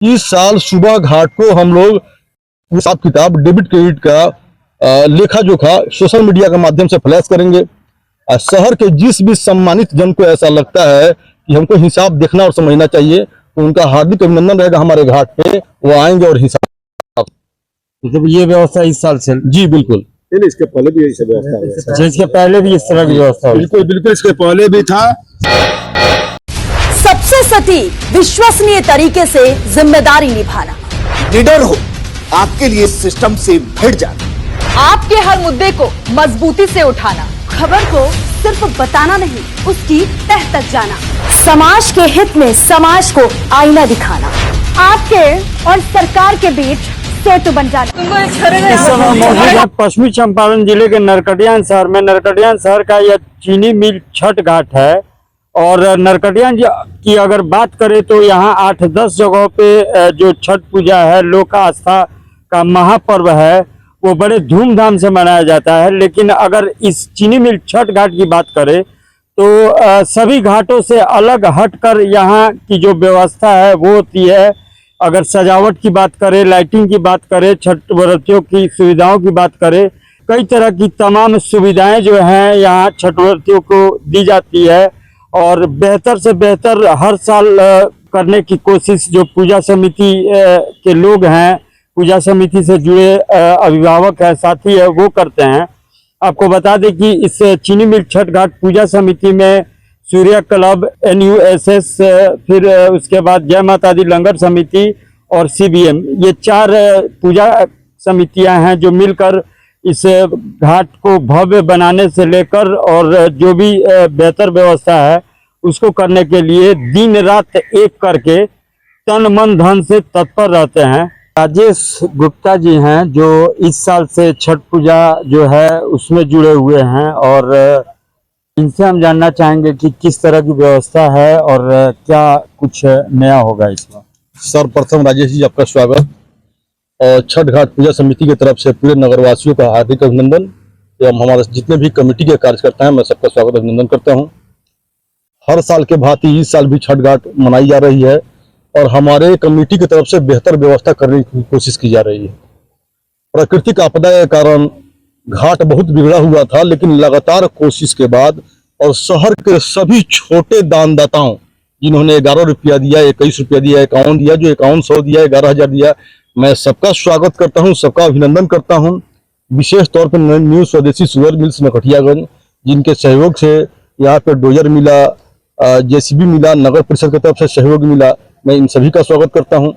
इस साल सुबह घाट को हम लोग हिसाब किताब डेबिट क्रेडिट का लेखा जोखा सोशल मीडिया के माध्यम से फ्लैश करेंगे। और शहर के जिस भी सम्मानित जन को ऐसा लगता है कि हमको हिसाब देखना और समझना चाहिए, तो उनका हार्दिक अभिनंदन रहेगा हमारे घाट पे। वो आएंगे और हिसाब, मतलब ये व्यवस्था इस साल से? जी बिल्कुल। नहीं, इसके पहले भी ऐसी व्यवस्था है। इसके पहले भी इस तरह की व्यवस्था? बिल्कुल बिल्कुल, इसके पहले भी था। सबसे सटीक विश्वसनीय तरीके से जिम्मेदारी निभाना, निडर हो, आपके लिए सिस्टम से भिड़ जाना, आपके हर मुद्दे को मजबूती से उठाना, खबर को सिर्फ बताना नहीं उसकी तह तक जाना, समाज के हित में समाज को आईना दिखाना, आपके और सरकार के बीच सेतु बन जाना। इस समय मौजूद है पश्चिमी चंपारण जिले के नरकटियागंज शहर में। नरकटियागंज शहर का यह चीनी मिल छठ घाट है और नरकटियागंज की अगर बात करें तो यहाँ 8-10 जगहों पे जो छठ पूजा है, लोक आस्था का महापर्व है, वो बड़े धूमधाम से मनाया जाता है। लेकिन अगर इस चीनी मिल छठ घाट की बात करें तो सभी घाटों से अलग हटकर यहाँ की जो व्यवस्था है वो होती है। अगर सजावट की बात करें, लाइटिंग की बात करें, छठ व्रतियों की सुविधाओं की बात करें, कई तरह की तमाम सुविधाएं जो हैं यहाँ छठ व्रतियों को दी जाती है और बेहतर से बेहतर हर साल करने की कोशिश जो पूजा समिति के लोग हैं, पूजा समिति से जुड़े अभिभावक है, साथी है, वो करते हैं। आपको बता दें कि इस चीनी मिल छठ घाट पूजा समिति में सूर्य क्लब, NUSS, फिर उसके बाद जय माता दी लंगर समिति और CBM, ये 4 पूजा समितियां हैं जो मिलकर इस घाट को भव्य बनाने से लेकर और जो भी बेहतर व्यवस्था है उसको करने के लिए दिन रात एक करके तन मन धन से तत्पर रहते हैं। राजेश गुप्ता जी हैं जो इस साल से छठ पूजा जो है उसमें जुड़े हुए हैं और इनसे हम जानना चाहेंगे कि किस तरह की व्यवस्था है और क्या कुछ नया होगा इसमें। सर्वप्रथम राजेश जी आपका स्वागत और छठ घाट पूजा समिति की तरफ से पूरे नगरवासियों का हार्दिक अभिनंदन एवं हमारे जितने भी कमेटी के कार्यकर्ता हैं मैं सबका स्वागत अभिनंदन करता हूं। हर साल के भांति इस साल भी छठ घाट मनाई जा रही है और हमारे कमेटी की तरफ से बेहतर व्यवस्था करने की कोशिश की जा रही है। प्राकृतिक आपदा के कारण घाट बहुत बिगड़ा हुआ था, लेकिन लगातार कोशिश के बाद और शहर के सभी छोटे दानदाताओं जिन्होंने 11 रुपया दिया, 21 रुपया दिया, 51 दिया, जो 5100 दिया, 11,000 दिया, मैं सबका स्वागत करता हूं, सबका अभिनंदन करता हूं। विशेष तौर पर न्यू स्वदेशी शुगर मिल्स नरकटियागंज जिनके सहयोग से यहाँ पे डोजर मिला, JCB मिला, नगर परिषद की तरफ से सहयोग मिला, मैं इन सभी का स्वागत करता हूं।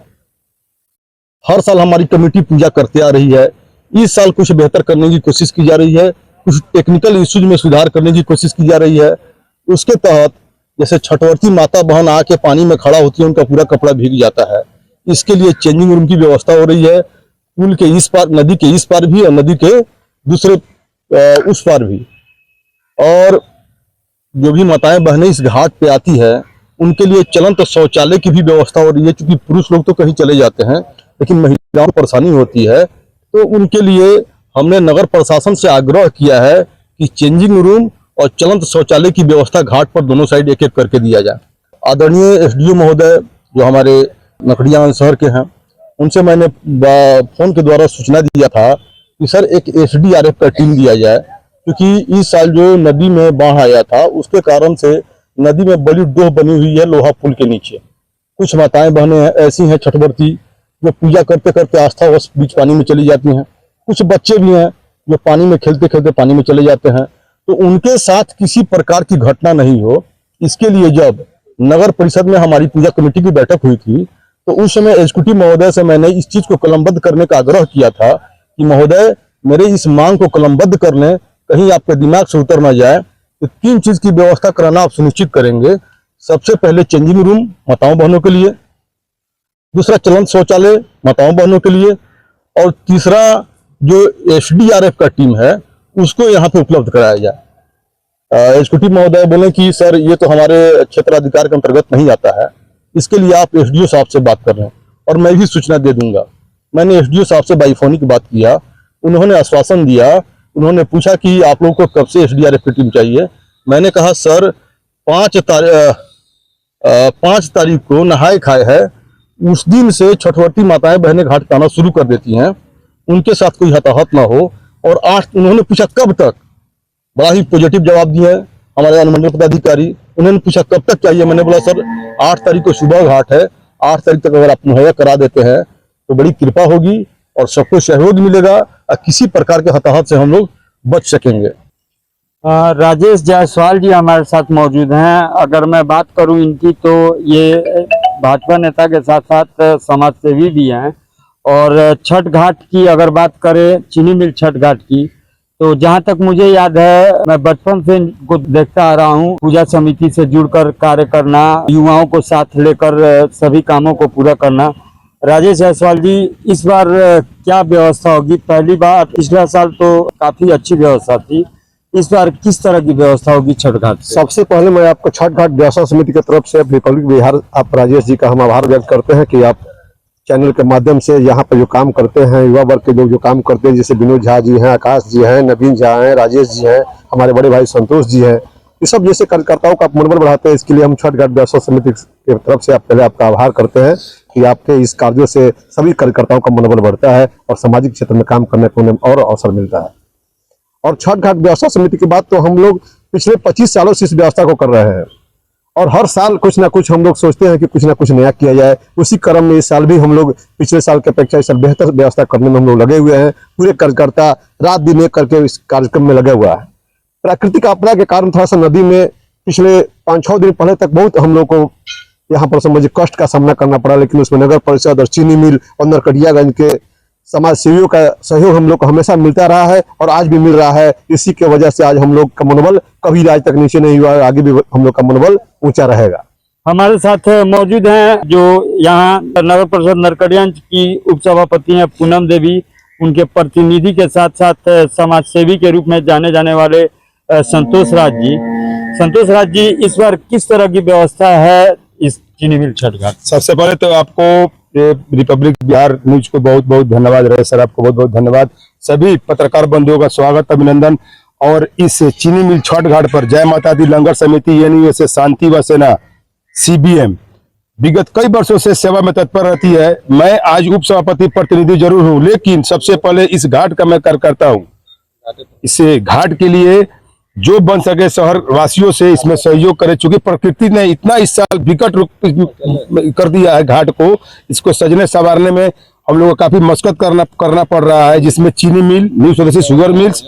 हर साल हमारी कमेटी पूजा करते आ रही है। इस साल कुछ बेहतर करने की कोशिश की जा रही है, कुछ टेक्निकल इश्यूज में सुधार करने की कोशिश की जा रही है। उसके तहत जैसे छठवर्ती माता बहन आके पानी में खड़ा होती है, उनका पूरा कपड़ा भीग जाता है, इसके लिए चेंजिंग रूम की व्यवस्था हो रही है। पुल के इस पार, नदी के इस पार भी और नदी के दूसरे उस पार भी। और जो भी माताएं बहनें इस घाट पे आती है उनके लिए चलंत शौचालय की भी व्यवस्था हो रही है, क्योंकि पुरुष लोग तो कहीं चले जाते हैं लेकिन महिलाओं को परेशानी होती है, तो उनके लिए हमने नगर प्रशासन से आग्रह किया है कि चेंजिंग रूम और चलंत शौचालय की व्यवस्था घाट पर दोनों साइड एक एक करके दिया जाए। आदरणीय SDO महोदय जो हमारे नरकटियागंज शहर के हैं, उनसे मैंने फोन के द्वारा सूचना दिया था कि सर एक SDRF का टीम दिया जाए, क्योंकि इस साल जो नदी में बाढ़ आया था उसके कारण से नदी में बड़ी डोह बनी हुई है लोहा पुल के नीचे। कुछ माताएं बहनें ऐसी हैं छठवर्ती जो पूजा करते करते आस्थावश बीच पानी में चली जाती हैं, कुछ बच्चे भी हैं जो पानी में खेलते खेलते पानी में चले जाते हैं, तो उनके साथ किसी प्रकार की घटना नहीं हो, इसके लिए जब नगर परिषद में हमारी पूजा कमेटी की बैठक हुई थी तो उस समय एग्जीक्यूटिव महोदय से मैंने इस चीज को कलमबद्ध करने का आग्रह किया था कि महोदय मेरे इस मांग को कलमबद्ध कर लें, कहीं आपके दिमाग से उतर ना जाए, तो 3 चीज की व्यवस्था कराना आप सुनिश्चित करेंगे। सबसे पहले चेंजिंग रूम माताओं बहनों के लिए, दूसरा चलंत शौचालय माताओं बहनों के लिए, और तीसरा जो SDRF का टीम है उसको यहाँ पे उपलब्ध कराया जाए। एग्जीक्यूटिव महोदय बोले कि सर ये तो हमारे क्षेत्राधिकार के अंतर्गत नहीं आता है, इसके लिए आप SDO साहब से बात कर रहे हैं और मैं भी सूचना दे दूंगा। मैंने SDO साहब से बाईफोनिक बात किया, उन्होंने आश्वासन दिया। उन्होंने पूछा कि आप लोगों को कब से SDRF की टीम चाहिए। मैंने कहा सर 5 तारीख को नहाए खाए है, उस दिन से छठवती माताएं बहनें घाट पे आना शुरू कर देती हैं, उनके साथ कोई हताहत ना हो। और 8 उन्होंने पूछा कब तक, बड़ा ही पॉजिटिव जवाब दिए हमारे अनुमंडल पदाधिकारी। उन्होंने पूछा कब तक चाहिए, मैंने बोला सर 8 तारीख को सुबह घाट है, 8 तारीख तक अगर आप मुहैया करा देते हैं तो बड़ी कृपा होगी और सबको सहयोग मिलेगा और किसी प्रकार के हताहत से हम लोग बच सकेंगे। राजेश जायसवाल जी हमारे साथ मौजूद हैं। अगर मैं बात करूं इनकी तो ये भाजपा नेता के साथ साथ समाज सेवी भी हैं। और छठ घाट की अगर बात करें, चीनी मिल छठ घाट की, तो जहां तक मुझे याद है मैं बचपन से इनको देखता आ रहा हूं, पूजा समिति से जुड़कर कार्य करना, युवाओं को साथ लेकर सभी कामों को पूरा करना। राजेश जायसवाल जी, इस बार क्या व्यवस्था होगी? पहली बार पिछला साल तो काफी अच्छी व्यवस्था थी, इस बार किस तरह की व्यवस्था होगी छठ घाट पे? सबसे पहले मैं आपको छठ घाट व्यवस्था समिति की तरफ से रिपब्लिक बिहार आप राजेश जी का हम आभार व्यक्त करते हैं कि आप चैनल के माध्यम से यहाँ पर जो काम करते हैं, युवा वर्ग के लोग जो काम करते हैं, जैसे विनोद झा जी हैं, आकाश जी हैं, नवीन झा हैं, राजेश जी हैं, हमारे बड़े भाई संतोष जी हैं, ये सब जैसे कार्यकर्ताओं का मनोबल बढ़ाते हैं। इसके लिए हम छठ घाट व्यवस्था समिति की तरफ से पहले आपका आभार करते हैं कि आपके इस कार्यों से सभी कार्यकर्ताओं का मनोबल बढ़ता है और सामाजिक क्षेत्र में काम करने को उन्हें और अवसर मिलता है। और छठ घाट व्यवस्था समिति की बात तो हम लोग पिछले 25 सालों से इस व्यवस्था को कर रहे हैं और हर साल कुछ ना कुछ हम लोग सोचते हैं कि कुछ ना कुछ नया किया जाए। उसी क्रम में इस साल भी हम लोग पिछले साल की अपेक्षा इस साल बेहतर व्यवस्था करने में हम लोग लगे हुए हैं। पूरे कार्यकर्ता रात दिन एक करके इस कार्यक्रम में लगे हुआ है। प्राकृतिक आपदा के कारण थोड़ा सा नदी में पिछले 5-6 दिन पहले तक बहुत हम लोग को यहाँ पर समझिए कष्ट का सामना करना पड़ा, लेकिन उसमें नगर परिषद और चीनी मिल और नरकटियागंज के समाज सेवियों का सहयोग हम लोग को हमेशा मिलता रहा है और आज भी मिल रहा है। इसी के वजह से आज हम लोग का मनोबल कभी आज तक नीचे नहीं हुआ, आगे भी हम लोग का मनोबल ऊंचा रहेगा। हमारे साथ मौजूद हैं जो यहाँ नगर परिषद नरकटियागंज की उपसभापति हैं पूनम देवी, उनके प्रतिनिधि के साथ साथ समाज सेवी के रूप में जाने जाने वाले संतोष राज जी। संतोष राज जी, इस बार किस तरह की व्यवस्था है इस चीनी मिल छठ घाट? सबसे पहले तो आपको रिपब्लिक बिहार न्यूज को बहुत बहुत धन्यवाद रहे सर, आपको बहुत बहुत धन्यवाद। सभी पत्रकार बंधुओं का स्वागत अभिनंदन। और इस चीनी मिल छठ घाट पर जय माता दी लंगर समिति NUSA शांति व सेना CBM विगत कई वर्षों से सेवा में तत्पर रहती है। मैं आज उप सभापति प्रतिनिधि जरूर हूं, लेकिन सबसे पहले इस घाट का मैं कार्यकर्ता हूं। इस घाट के लिए जो बन सके शहर वासियों से इसमें सहयोग करे, चूंकि प्रकृति ने इतना इस साल विकट रूप कर दिया है घाट को, इसको सजने संवारने में हम लोगों को काफी मशक्कत करना पड़ रहा है, जिसमें चीनी मिल, न्यू स्वदेशी शुगर मिल्स,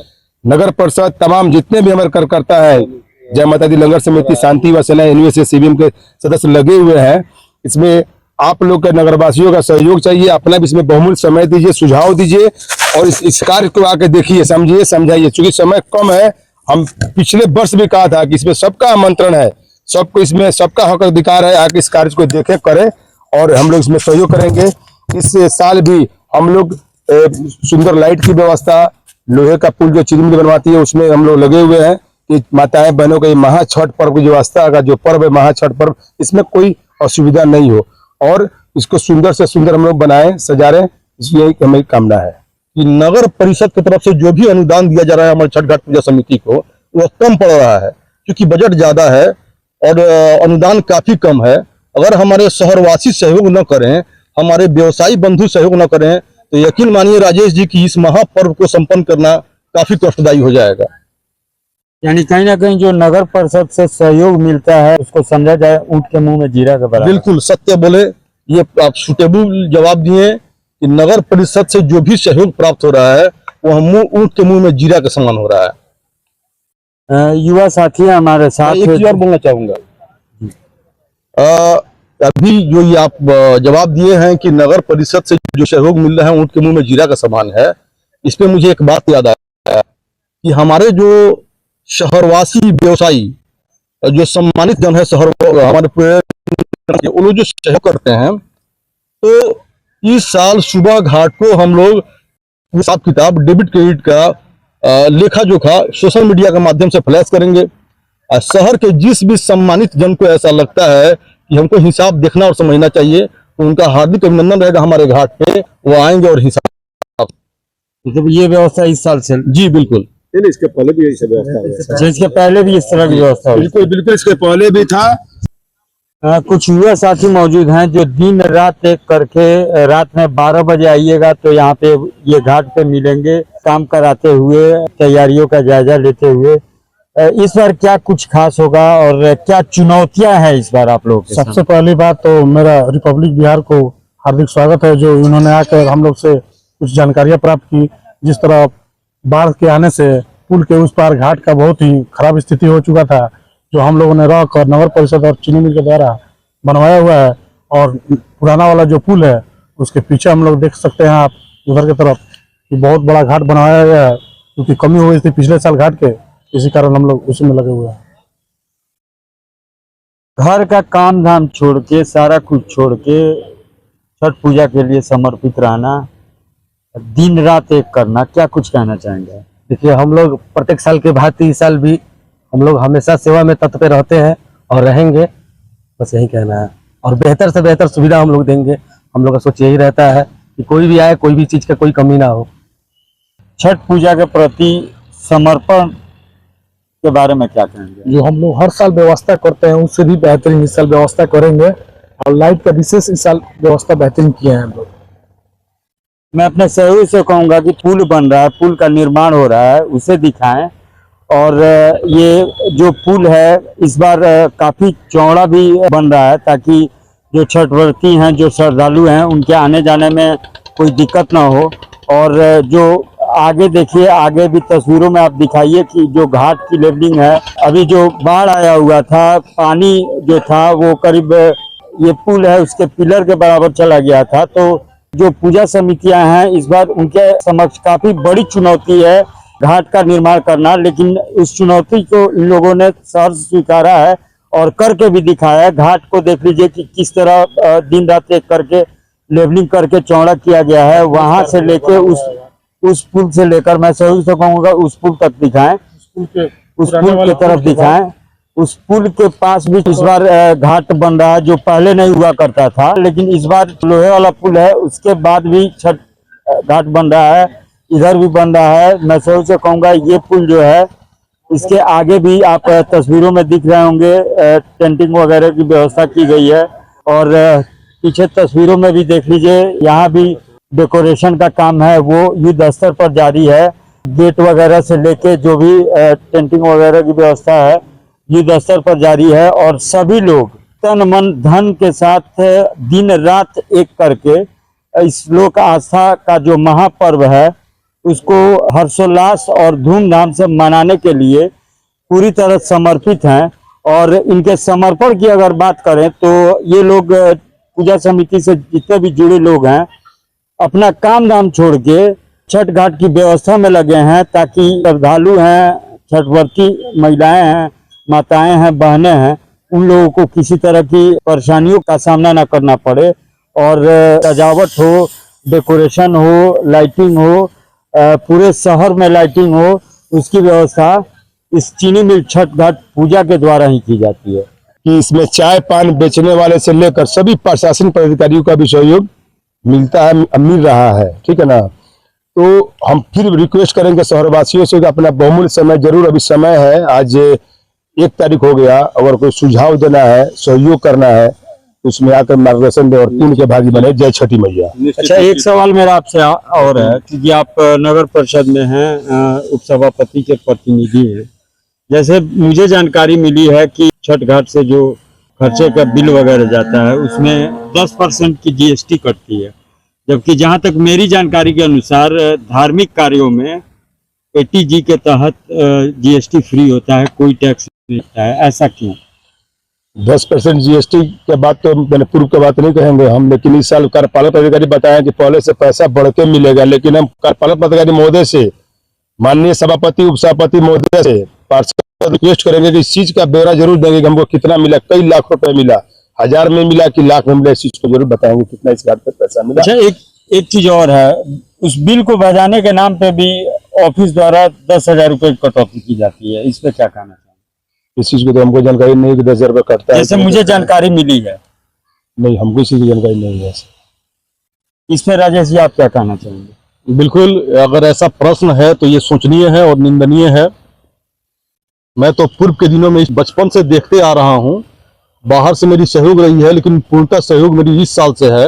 नगर परिषद, तमाम जितने भी हमारे कार्यकर्ता है, जय माता दी लंगर समिति, शांति व सेना NUSA CBM के सदस्य लगे हुए हैं। इसमें आप लोग के नगरवासियों का सहयोग चाहिए, अपना भी इसमें बहुमूल्य समय दीजिए, सुझाव दीजिए और इस कार्य को आके देखिए, समझिए, समझाइए। चूंकि समय कम है, हम पिछले वर्ष भी कहा था कि इसमें सबका आमंत्रण है, सबको इसमें सबका हक अधिकार है, आके इस कार्य को देखें, करें और हम लोग इसमें सहयोग करेंगे। इस साल भी हम लोग सुंदर लाइट की व्यवस्था, लोहे का पुल जो चीनी मिल बनवाती है उसमें हम लोग लगे हुए हैं कि माताएं बहनों का ये महा छठ पर्व की व्यवस्था का जो पर्व है, महा छठ पर्व, इसमें कोई असुविधा नहीं हो और इसको सुंदर से सुंदर हम लोग बनाएं, सजाएं, यही हमारी कामना है। कि नगर परिषद की तरफ से जो भी अनुदान दिया जा रहा है हमारे छठ घाट पूजा समिति को, वह कम पड़ रहा है क्योंकि बजट ज्यादा है और अनुदान काफी कम है। अगर हमारे शहरवासी सहयोग न करें, हमारे व्यवसायी बंधु सहयोग न करें, तो यकीन मानिए राजेश जी की इस महापर्व को संपन्न करना काफी कष्टदायी हो जाएगा। यानी कहीं ना कहीं जो नगर परिषद से सहयोग मिलता है उसको समझा जाए ऊंट के मुंह में जीरा के बराबर। बिल्कुल सत्य बोले, ये आप सुटेबल जवाब दिए कि नगर परिषद से जो भी सहयोग प्राप्त हो रहा है वह ऊंट के मुंह में जीरा के समान हो रहा है। युवा साथी हमारे साथ, एक चीज और बोलना चाहूंगा, अभी जो ये आप जवाब दिए हैं कि नगर परिषद से जो सहयोग मिल रहा है ऊंट के मुंह में जीरा का समान है, इस पे मुझे एक बात याद आया कि हमारे जो शहरवासी व्यवसायी जो सम्मानित जन है शहर, हमारे पूरे वो लोग जो सहयोग करते हैं, तो इस साल सुबह घाट को हम लोग हिसाब किताब डेबिट क्रेडिट का लेखा जोखा सोशल मीडिया के माध्यम से फ्लैश करेंगे। और शहर के जिस भी सम्मानित जन को ऐसा लगता है कि हमको हिसाब देखना और समझना चाहिए, तो उनका हार्दिक अभिनंदन रहेगा हमारे घाट पे, वो आएंगे और हिसाब। मतलब ये व्यवस्था इस साल से? जी बिल्कुल, इसके पहले भी यही सब व्यवस्था है। इसके पहले भी इस तरह की व्यवस्था? बिल्कुल बिल्कुल, इसके पहले भी था। कुछ युवा साथी मौजूद हैं जो दिन रात एक करके रात में 12 बजे आइएगा तो यहाँ पे ये घाट पे मिलेंगे, काम कराते हुए, तैयारियों का जायजा लेते हुए। इस बार क्या कुछ खास होगा और क्या चुनौतियां हैं इस बार आप लोग के सबसे पहली बात तो मेरा रिपब्लिक बिहार को हार्दिक स्वागत है, जो इन्होंने आकर हम लोग से कुछ जानकारियां प्राप्त की। जिस तरह बाढ़ के आने से पुल के उस पार घाट का बहुत ही खराब स्थिति हो चुका था, जो हम लोगों ने रॉक और नगर परिषद और चीनी मिल के द्वारा बनवाया हुआ है। और पुराना वाला जो पुल है उसके पीछे हम लोग देख सकते हैं आप उधर की तरफ कि बहुत बड़ा घाट बनाया गया है, क्योंकि कमी हो गई थी पिछले साल घाट के, इसी कारण हम लोग उसी में लगे हुए हैं। घर का काम धाम छोड़ के, सारा कुछ छोड़ के छठ पूजा के लिए समर्पित रहना, दिन रात एक करना, क्या कुछ कहना चाहेंगे? देखिए, हम लोग प्रत्येक साल के भांति इस साल भी हम लोग हमेशा सेवा में तत्पर रहते हैं और रहेंगे, बस यही कहना है। और बेहतर से बेहतर सुविधा हम लोग देंगे। हम लोग का सोच यही रहता है कि कोई भी आए, कोई भी चीज़ का कोई कमी ना हो। छठ पूजा के प्रति समर्पण के बारे में क्या कहेंगे? जो हम लोग हर साल व्यवस्था करते हैं उससे भी बेहतरीन इस साल व्यवस्था करेंगे, और लाइट का विशेष इस साल व्यवस्था बेहतरीन किए हैं हम लोग। मैं अपने सहयोग से कहूँगा कि पुल बन रहा है, पुल का निर्माण हो रहा है, उसे दिखाएं। और ये जो पुल है इस बार काफ़ी चौड़ा भी बन रहा है, ताकि जो छठव्रती हैं, जो श्रद्धालु हैं, उनके आने जाने में कोई दिक्कत ना हो। और जो आगे देखिए, आगे भी तस्वीरों में आप दिखाइए कि जो घाट की लेवलिंग है, अभी जो बाढ़ आया हुआ था, पानी जो था वो करीब ये पुल है उसके पिलर के बराबर चला गया था। तो जो पूजा समितियां हैं इस बार उनके समक्ष काफी बड़ी चुनौती है घाट का निर्माण करना, लेकिन उस चुनौती को इन लोगों ने सहर्ष स्वीकारा है और करके भी दिखाया है। घाट को देख लीजिए कि किस तरह दिन रात एक करके लेवलिंग करके चौड़ा किया गया है। वहां से लेके उस पुल से लेकर, मैं सही से कहूँगा, उस पुल तक दिखाएं, उस पुल की तरफ दिखाएं। उस पुल के पास भी इस बार घाट बन रहा है, जो पहले नहीं हुआ करता था, लेकिन इस बार लोहे वाला पुल है, उसके बाद भी छठ घाट बन रहा है, इधर भी बन रहा है। मैं सही से कहूँगा ये पुल जो है, इसके आगे भी आप तस्वीरों में दिख रहे होंगे, टेंटिंग वगैरह की व्यवस्था की गई है। और पीछे तस्वीरों में भी देख लीजिए, यहाँ भी डेकोरेशन का काम है वो युद्ध स्तर पर जारी है। गेट वगैरह से लेके जो भी टेंटिंग वगैरह की व्यवस्था है युद्ध स्तर पर जारी है। और सभी लोग तन मन धन के साथ दिन रात एक करके इस लोक आस्था का जो महापर्व है उसको हर्षोल्लास और धूमधाम से मनाने के लिए पूरी तरह समर्पित हैं। और इनके समर्पण की अगर बात करें तो ये लोग पूजा समिति से जितने भी जुड़े लोग हैं अपना काम धाम छोड़ के छठ घाट की व्यवस्था में लगे हैं, ताकि श्रद्धालु हैं, छठव्रती महिलाएं हैं, माताएं हैं, बहनें हैं, उन लोगों को किसी तरह की परेशानियों का सामना ना करना पड़े। और सजावट हो, डेकोरेशन हो, लाइटिंग हो, पूरे शहर में लाइटिंग हो, उसकी व्यवस्था इस चीनी मिल छठ घाट पूजा के द्वारा ही की जाती है। कि इसमें चाय पान बेचने वाले से लेकर सभी प्रशासन पदाधिकारियों का भी सहयोग मिलता है, मिल रहा है, ठीक है ना। तो हम फिर रिक्वेस्ट करेंगे शहरवासियों से कि अपना बहुमूल्य समय, जरूर अभी समय है, आज 1 तारीख हो गया, अगर कोई सुझाव देना है, सहयोग करना है, उसमें आकर मार्गदर्शन दे और पुण्य के भागी बने। जय छठी मैया। अच्छा, एक सवाल मेरा आपसे और है, क्योंकि आप नगर परिषद में हैं, उपसभापति के प्रतिनिधि हैं। जैसे मुझे जानकारी मिली है कि छठ घाट से जो खर्चे का बिल वगैरह जाता है उसमें 10% की जीएसटी कटती है, जबकि जहां तक मेरी जानकारी के अनुसार धार्मिक कार्यों में ATG के तहत जीएसटी फ्री होता है, कोई टैक्स नहीं होता है। ऐसा क्यों? 10% जीएसटी के बाद तो मैंने पूर्व की बात नहीं कहेंगे हम, लेकिन इस साल कार्यपालक अधिकारी बताया कि पहले से पैसा बढ़ के मिलेगा। लेकिन हम कार्यपालक अधिकारी महोदय से, माननीय सभापति उपसभापति महोदय से पार्षद रिक्वेस्ट करेंगे कि इस चीज का ब्यौरा जरूर देंगे कि हमको कितना मिला, कई लाख रुपए मिला, 1000 में मिला कि लाख में मिला, इस चीज को जरूर बताएंगे कितना इस घाट पे पैसा मिला। अच्छा, एक चीज और है, उस बिल को बजाने के नाम पे भी ऑफिस द्वारा 10,000 रुपए की कटौती की जाती है, इस पे क्या कहना चाहिए? इस चीज की तो हमको जानकारी नहीं कि 10,000 रुपए कटता है, जैसे मुझे जानकारी मिली है। नहीं, हमको इसी की जानकारी नहीं है। इसमें राजेश जी आप क्या कहना चाहेंगे? बिल्कुल, अगर ऐसा प्रश्न है तो ये सोचनीय है और निंदनीय है। मैं तो पूर्व के दिनों में बचपन से देखते आ रहा हूँ, बाहर से मेरी सहयोग रही है, लेकिन पूर्णतः सहयोग मेरी इस साल से है।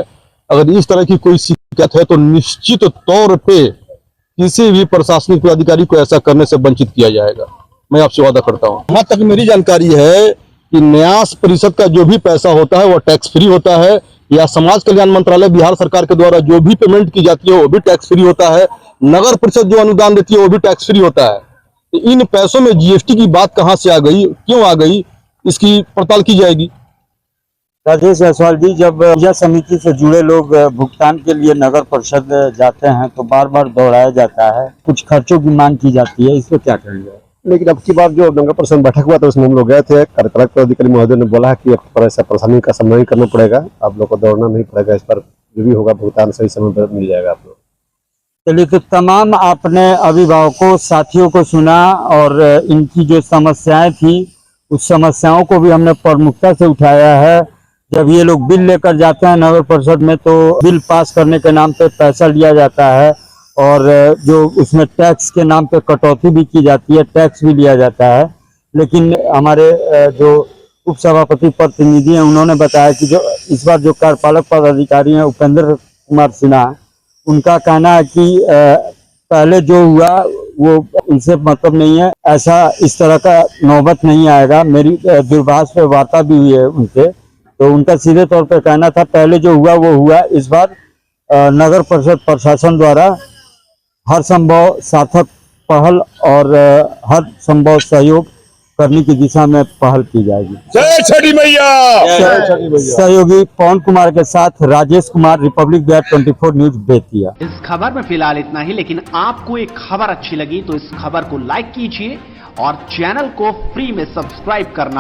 अगर इस तरह की कोई शिकायत है तो निश्चित तौर पे किसी भी प्रशासनिक पदाधिकारी को ऐसा करने से वंचित किया जाएगा, मैं आपसे वादा करता हूँ। जहाँ तक मेरी जानकारी है कि न्यास परिषद का जो भी पैसा होता है वो टैक्स फ्री होता है, या समाज कल्याण मंत्रालय बिहार सरकार के द्वारा जो भी पेमेंट की जाती है वो भी टैक्स फ्री होता है, नगर परिषद जो अनुदान देती है वो भी टैक्स फ्री होता है। तो इन पैसों में जीएसटी की बात कहाँ से आ गई, क्यों आ गई, इसकी पड़ताल की जाएगी। राजेश जायसवाल जी, जब पूजा समिति से जुड़े लोग भुगतान के लिए नगर परिषद जाते हैं तो बार बार दोहराया जाता है, कुछ खर्चों की मांग की जाती है, इसको क्या करेंगे? लेकिन अब की बार जो नगर परिषद बैठक हुआ था उसमें हम लोग गए थे, कार्यपालक अधिकारी महोदय ने बोला कि अब पर ऐसा परेशानी का सामना नहीं करना पड़ेगा, आप लोग को दौड़ना नहीं पड़ेगा, इस पर जो भी होगा भुगतान सही समय पर मिल जाएगा आप लोग। चलिए, तो तमाम आपने अभिभावकों साथियों को सुना और इनकी जो समस्याएं थी उस समस्याओं को भी हमने प्रमुखता से उठाया है। जब ये लोग बिल लेकर जाते हैं नगर परिषद में तो बिल पास करने के नाम पे पैसा लिया जाता है और जो उसमें टैक्स के नाम पे कटौती भी की जाती है, टैक्स भी लिया जाता है। लेकिन हमारे जो उप सभापति प्रतिनिधि हैं उन्होंने बताया कि जो इस बार जो कार्यपालक पदाधिकारी हैं उपेंद्र कुमार सिन्हा, उनका कहना है कि पहले जो हुआ वो उनसे मतलब नहीं है, ऐसा इस तरह का नौबत नहीं आएगा। मेरी दूरभाष पे वार्ता भी हुई है उनसे, तो उनका सीधे तौर पे कहना था पहले जो हुआ वो हुआ। इस बार नगर परिषद प्रशासन द्वारा हर संभव सार्थक पहल और हर संभव सहयोग करने की दिशा में पहल की जाएगी। जय छठी मैया। सहयोगी पवन कुमार के साथ राजेश कुमार, रिपब्लिक बिहार 24 न्यूज बेतिया। इस खबर में फिलहाल इतना ही, लेकिन आपको एक खबर अच्छी लगी तो इस खबर को लाइक कीजिए और चैनल को फ्री में सब्सक्राइब करना